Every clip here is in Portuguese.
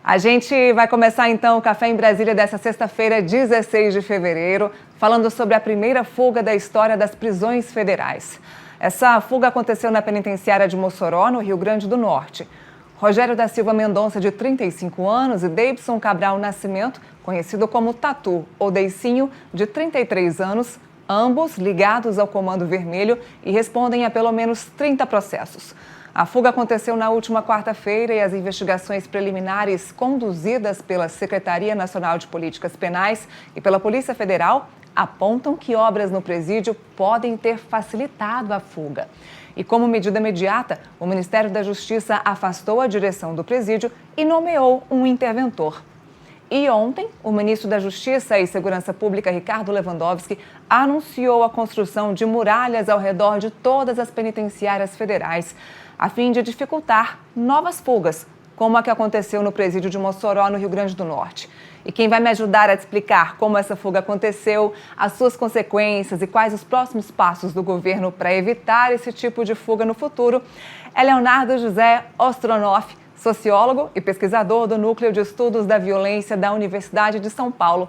A gente vai começar então o Café em Brasília dessa sexta-feira, 16 de fevereiro, falando sobre a primeira fuga da história das prisões federais. Essa fuga aconteceu na penitenciária de Mossoró, no Rio Grande do Norte. Rogério da Silva Mendonça, de 35 anos, e Deibson Cabral Nascimento, conhecido como Tatu ou Deicinho, de 33 anos, ambos ligados ao Comando Vermelho e respondem a pelo menos 30 processos. A fuga aconteceu na última quarta-feira e as investigações preliminares conduzidas pela Secretaria Nacional de Políticas Penais e pela Polícia Federal apontam que obras no presídio podem ter facilitado a fuga. E como medida imediata, o Ministério da Justiça afastou a direção do presídio e nomeou um interventor. E ontem, o ministro da Justiça e Segurança Pública, Ricardo Lewandowski, anunciou a construção de muralhas ao redor de todas as penitenciárias federais, a fim de dificultar novas fugas, como a que aconteceu no presídio de Mossoró, no Rio Grande do Norte. E quem vai me ajudar a explicar como essa fuga aconteceu, as suas consequências e quais os próximos passos do governo para evitar esse tipo de fuga no futuro é Leonardo José Ostronoff, sociólogo e pesquisador do Núcleo de Estudos da Violência da Universidade de São Paulo.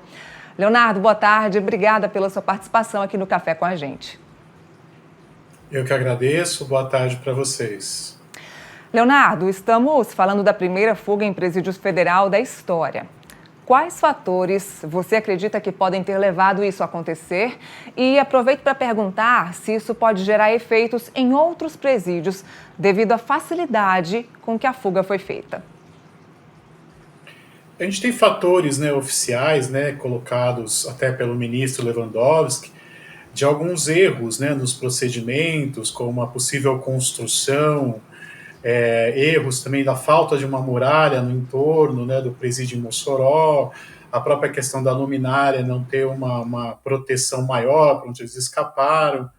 Leonardo, boa tarde. Obrigada pela sua participação aqui no Café com a gente. Eu que agradeço. Boa tarde para vocês. Leonardo, estamos falando da primeira fuga em presídios federal da história. Quais fatores você acredita que podem ter levado isso a acontecer? E aproveito para perguntar se isso pode gerar efeitos em outros presídios, devido à facilidade com que a fuga foi feita. A gente tem fatores oficiais, colocados até pelo ministro Lewandowski, de alguns erros nos procedimentos, como a possível construção, erros também da falta de uma muralha no entorno do presídio em Mossoró, a própria questão da luminária não ter uma proteção maior para onde eles escaparam.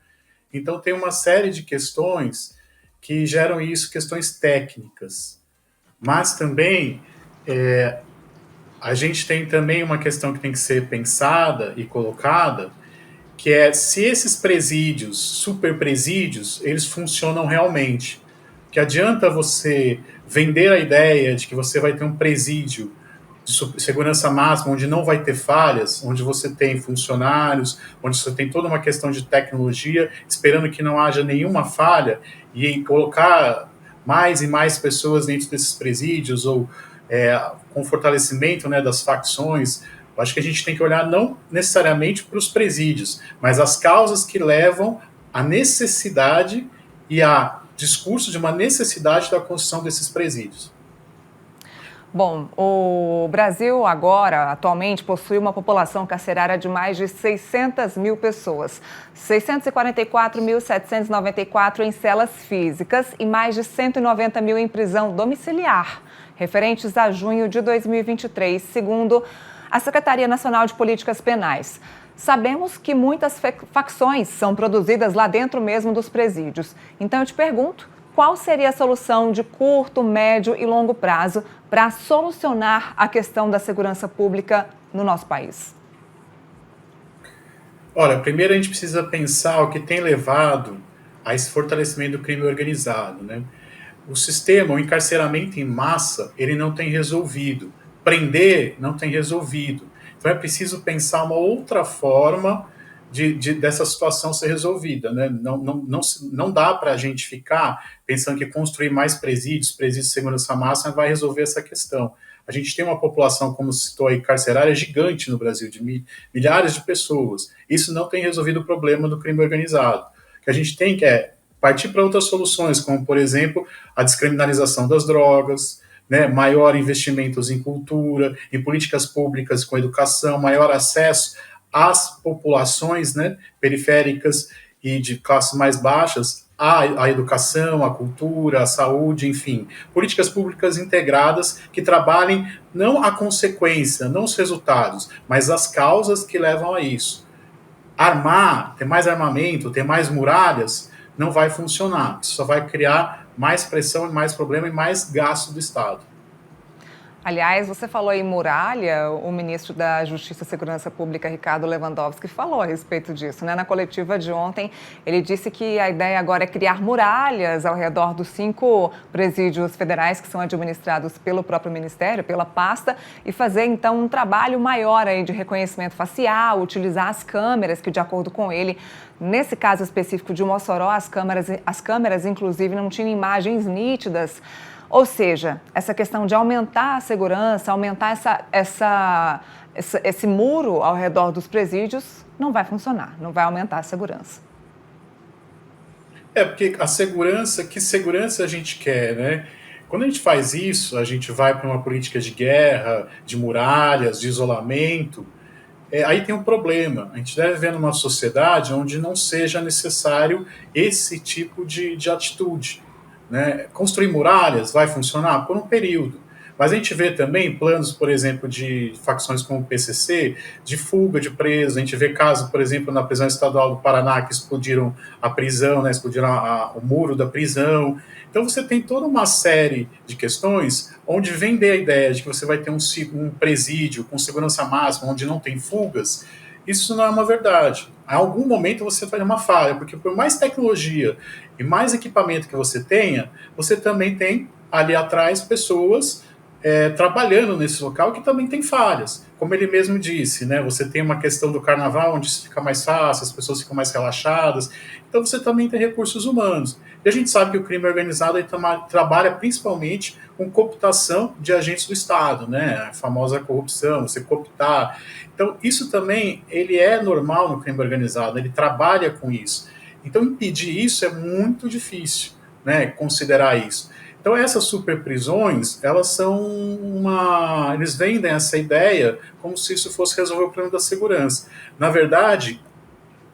Então tem uma série de questões que geram isso, questões técnicas. Mas também a gente tem também uma questão que tem que ser pensada e colocada, que é se esses presídios, superpresídios, eles funcionam realmente. Que adianta você vender a ideia de que você vai ter um presídio de segurança máxima, onde não vai ter falhas, onde você tem funcionários, onde você tem toda uma questão de tecnologia, esperando que não haja nenhuma falha, e colocar mais e mais pessoas dentro desses presídios, ou com fortalecimento das facções. Eu acho que a gente tem que olhar não necessariamente para os presídios, mas as causas que levam à necessidade e a discurso de uma necessidade da construção desses presídios. Bom, o Brasil agora, atualmente, possui uma população carcerária de mais de 600 mil pessoas. 644.794 em celas físicas e mais de 190 mil em prisão domiciliar, referentes a junho de 2023, segundo a Secretaria Nacional de Políticas Penais. Sabemos que muitas facções são produzidas lá dentro mesmo dos presídios. Então eu te pergunto, qual seria a solução de curto, médio e longo prazo para solucionar a questão da segurança pública no nosso país? Olha, primeiro a gente precisa pensar o que tem levado a esse fortalecimento do crime organizado, O sistema, o encarceramento em massa, ele não tem resolvido. Prender não tem resolvido. Então é preciso pensar uma outra forma dessa situação ser resolvida. Não dá para a gente ficar pensando que construir mais presídios de segurança máxima vai resolver essa questão. A gente tem uma população, como citou aí, carcerária gigante no Brasil, de milhares de pessoas. Isso não tem resolvido o problema do crime organizado. O que a gente tem que partir para outras soluções, como, por exemplo, a descriminalização das drogas, maior investimentos em cultura, em políticas públicas com educação, maior acesso às populações periféricas e de classes mais baixas à educação, à cultura, à saúde, enfim. Políticas públicas integradas que trabalhem não a consequência, não os resultados, mas as causas que levam a isso. Armar, ter mais armamento, ter mais muralhas, não vai funcionar. Isso só vai criar mais pressão e mais problema e mais gasto do Estado. Aliás, você falou em muralha, o ministro da Justiça e Segurança Pública, Ricardo Lewandowski, falou a respeito disso, né? Na coletiva de ontem, ele disse que a ideia agora é criar muralhas ao redor dos 5 presídios federais que são administrados pelo próprio ministério, pela pasta, e fazer, então, um trabalho maior aí de reconhecimento facial, utilizar as câmeras, que, de acordo com ele, nesse caso específico de Mossoró, as câmeras, inclusive, não tinham imagens nítidas. Ou seja, essa questão de aumentar a segurança, aumentar esse muro ao redor dos presídios, não vai funcionar, não vai aumentar a segurança. Porque a segurança, que segurança a gente quer, né? Quando a gente faz isso, a gente vai para uma política de guerra, de muralhas, de isolamento, aí tem um problema. A gente deve viver numa sociedade onde não seja necessário esse tipo de atitude. Né? Construir muralhas vai funcionar por um período, mas a gente vê também planos, por exemplo, de facções como o PCC, de fuga de presos. A gente vê casos, por exemplo, na prisão estadual do Paraná, que explodiram a prisão, né? Explodiram o muro da prisão. Então você tem toda uma série de questões onde vender a ideia de que você vai ter um presídio com segurança máxima, onde não tem fugas. Isso não é uma verdade. Em algum momento você vai ter uma falha, porque por mais tecnologia e mais equipamento que você tenha, você também tem ali atrás pessoas trabalhando nesse local que também tem falhas. Como ele mesmo disse, né, você tem uma questão do carnaval onde isso fica mais fácil, as pessoas ficam mais relaxadas, então você também tem recursos humanos. E a gente sabe que o crime organizado trabalha principalmente com cooptação de agentes do Estado, né, a famosa corrupção, você cooptar. Então isso também ele é normal no crime organizado, ele trabalha com isso. Então impedir isso é muito difícil, né, considerar isso. Então essas superprisões, elas são eles vendem essa ideia como se isso fosse resolver o problema da segurança. Na verdade,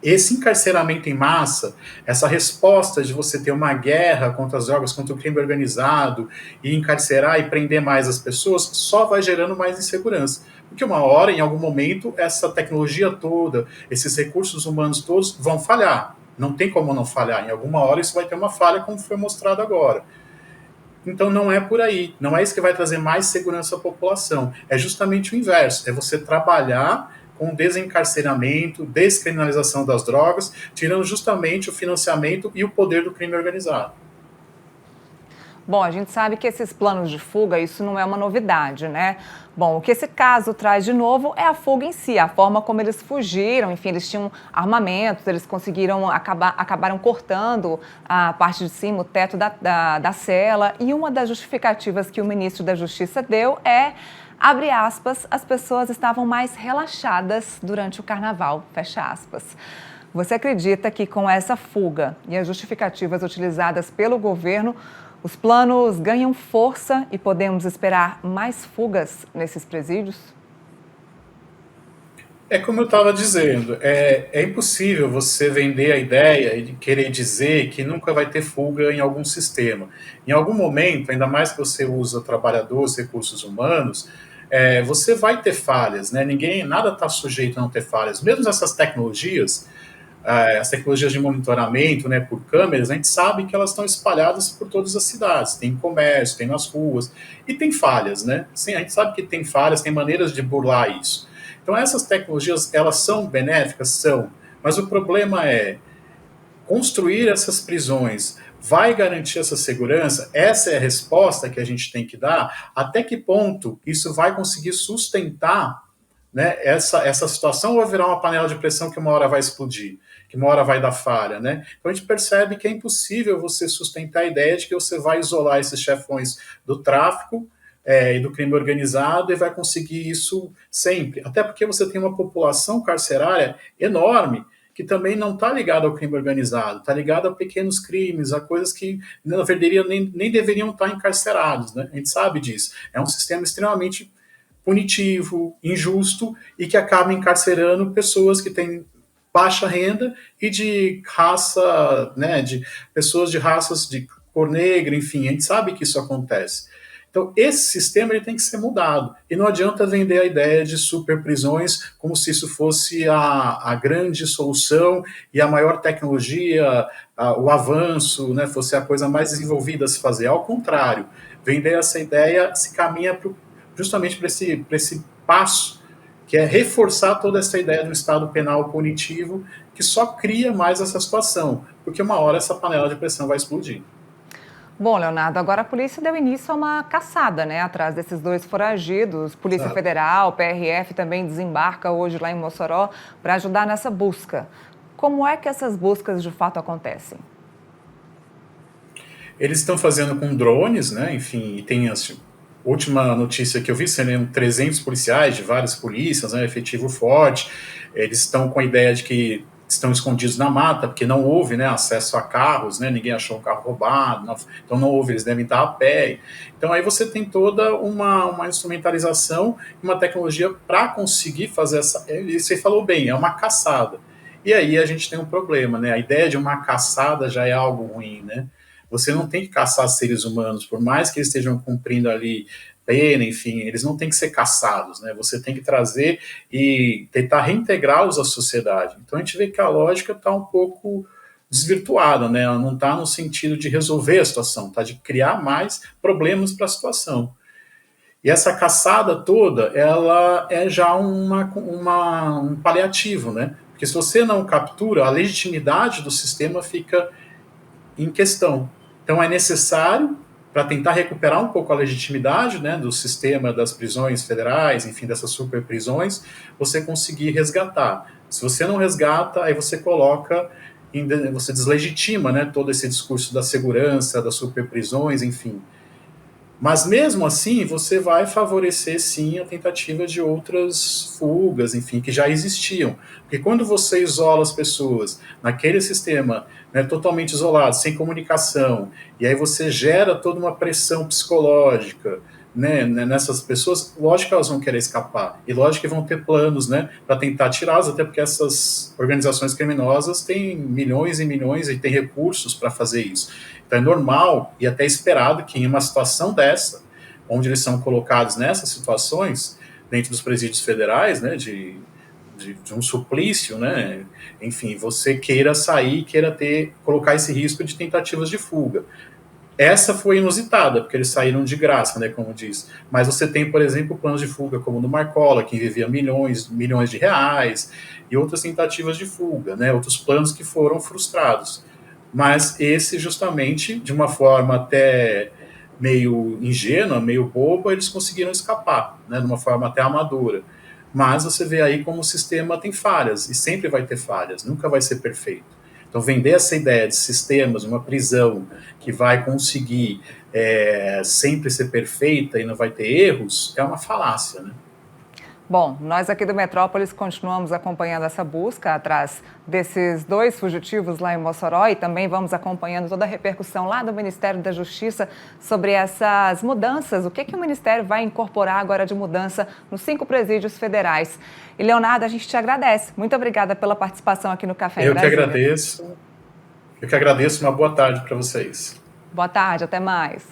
esse encarceramento em massa, essa resposta de você ter uma guerra contra as drogas, contra o crime organizado, e encarcerar e prender mais as pessoas, só vai gerando mais insegurança. Porque uma hora, em algum momento, essa tecnologia toda, esses recursos humanos todos vão falhar. Não tem como não falhar. Em alguma hora isso vai ter uma falha, como foi mostrado agora. Então não é por aí, não é isso que vai trazer mais segurança à população, é justamente o inverso, é você trabalhar com desencarceramento, descriminalização das drogas, tirando justamente o financiamento e o poder do crime organizado. Bom, a gente sabe que esses planos de fuga, isso não é uma novidade, né? Bom, o que esse caso traz de novo é a fuga em si, a forma como eles fugiram, enfim, eles tinham armamentos, eles conseguiram, acabaram cortando a parte de cima, o teto da cela, e uma das justificativas que o ministro da Justiça deu é, abre aspas, as pessoas estavam mais relaxadas durante o carnaval, fecha aspas. Você acredita que com essa fuga e as justificativas utilizadas pelo governo, os planos ganham força e podemos esperar mais fugas nesses presídios? É como eu estava dizendo, é impossível você vender a ideia e querer dizer que nunca vai ter fuga em algum sistema. Em algum momento, ainda mais que você usa trabalhadores, recursos humanos, você vai ter falhas, né? Nada está sujeito a não ter falhas. Mesmo essas tecnologias, as tecnologias de monitoramento, né, por câmeras, a gente sabe que elas estão espalhadas por todas as cidades. Tem comércio, tem nas ruas, e tem falhas, né? Sim, a gente sabe que tem falhas, tem maneiras de burlar isso. Então essas tecnologias, elas são benéficas? São. Mas o problema é construir essas prisões vai garantir essa segurança? Essa é a resposta que a gente tem que dar. Até que ponto isso vai conseguir sustentar, né, essa situação, ou virar uma panela de pressão que uma hora vai explodir, que uma hora vai dar falha, né? Então a gente percebe que é impossível você sustentar a ideia de que você vai isolar esses chefões do tráfico e do crime organizado e vai conseguir isso sempre. Até porque você tem uma população carcerária enorme que também não está ligada ao crime organizado, está ligada a pequenos crimes, a coisas que na verdade nem deveriam estar encarcerados, né? A gente sabe disso. É um sistema extremamente punitivo, injusto e que acaba encarcerando pessoas que têm baixa renda e de raça, né, de pessoas de raças de cor negra, enfim, a gente sabe que isso acontece. Então, esse sistema ele tem que ser mudado. E não adianta vender a ideia de superprisões como se isso fosse a grande solução e a maior tecnologia, o avanço, né, fosse a coisa mais desenvolvida a se fazer. Ao contrário, vender essa ideia se caminha para justamente para esse passo, que é reforçar toda essa ideia do Estado penal punitivo, que só cria mais essa situação, porque uma hora essa panela de pressão vai explodir. Bom, Leonardo, agora a polícia deu início a uma caçada, né, atrás desses dois foragidos. Polícia Sabe? Federal, PRF também desembarca hoje lá em Mossoró para ajudar nessa busca. Como é que essas buscas de fato acontecem? Eles estão fazendo com drones, né? Enfim, e tem a última notícia que eu vi, seriam 300 policiais de várias polícias, né? Efetivo forte. Eles estão com a ideia de que estão escondidos na mata, porque não houve, né, acesso a carros, né? Ninguém achou um carro roubado, então não houve, eles devem estar a pé. Então aí você tem toda uma instrumentalização, uma tecnologia para conseguir fazer essa. Você falou bem, é uma caçada. E aí a gente tem um problema, né? A ideia de uma caçada já é algo ruim, né? Você não tem que caçar seres humanos, por mais que eles estejam cumprindo ali pena, enfim, eles não têm que ser caçados, né? Você tem que trazer e tentar reintegrá-los à sociedade. Então a gente vê que a lógica está um pouco desvirtuada, né? Ela não está no sentido de resolver a situação, está de criar mais problemas para a situação. E essa caçada toda, ela é já um paliativo, né? Porque se você não captura, a legitimidade do sistema fica em questão. Então é necessário, para tentar recuperar um pouco a legitimidade, né, do sistema das prisões federais, enfim, dessas superprisões, você conseguir resgatar. Se você não resgata, aí você coloca, você deslegitima, né, todo esse discurso da segurança, das superprisões, enfim. Mas mesmo assim, você vai favorecer sim a tentativa de outras fugas, enfim, que já existiam. Porque quando você isola as pessoas naquele sistema, né, totalmente isolado, sem comunicação, e aí você gera toda uma pressão psicológica, né, nessas pessoas, lógico que elas vão querer escapar. E lógico que vão ter planos, né, para tentar tirá-las, até porque essas organizações criminosas têm milhões e milhões e têm recursos para fazer isso. Então é normal e até esperado que em uma situação dessa, onde eles são colocados nessas situações, dentro dos presídios federais, né, de um suplício, né, enfim, você queira sair, queira colocar esse risco de tentativas de fuga. Essa foi inusitada, porque eles saíram de graça, né, como diz. Mas você tem, por exemplo, planos de fuga como o do Marcola, que envolvia milhões de reais, e outras tentativas de fuga, né, outros planos que foram frustrados. Mas esse, justamente, de uma forma até meio ingênua, meio boba, eles conseguiram escapar, né, de uma forma até amadora. Mas você vê aí como o sistema tem falhas, e sempre vai ter falhas, nunca vai ser perfeito. Então, vender essa ideia de sistemas, uma prisão que vai conseguir sempre ser perfeita e não vai ter erros, é uma falácia, né? Bom, nós aqui do Metrópolis continuamos acompanhando essa busca atrás desses dois fugitivos lá em Mossoró e também vamos acompanhando toda a repercussão lá do Ministério da Justiça sobre essas mudanças. O que o Ministério vai incorporar agora de mudança nos 5 presídios federais? E, Leonardo, a gente te agradece. Muito obrigada pela participação aqui no Café em Eu que Brasília. agradeço. Eu que agradeço. Uma boa tarde para vocês. Boa tarde, até mais.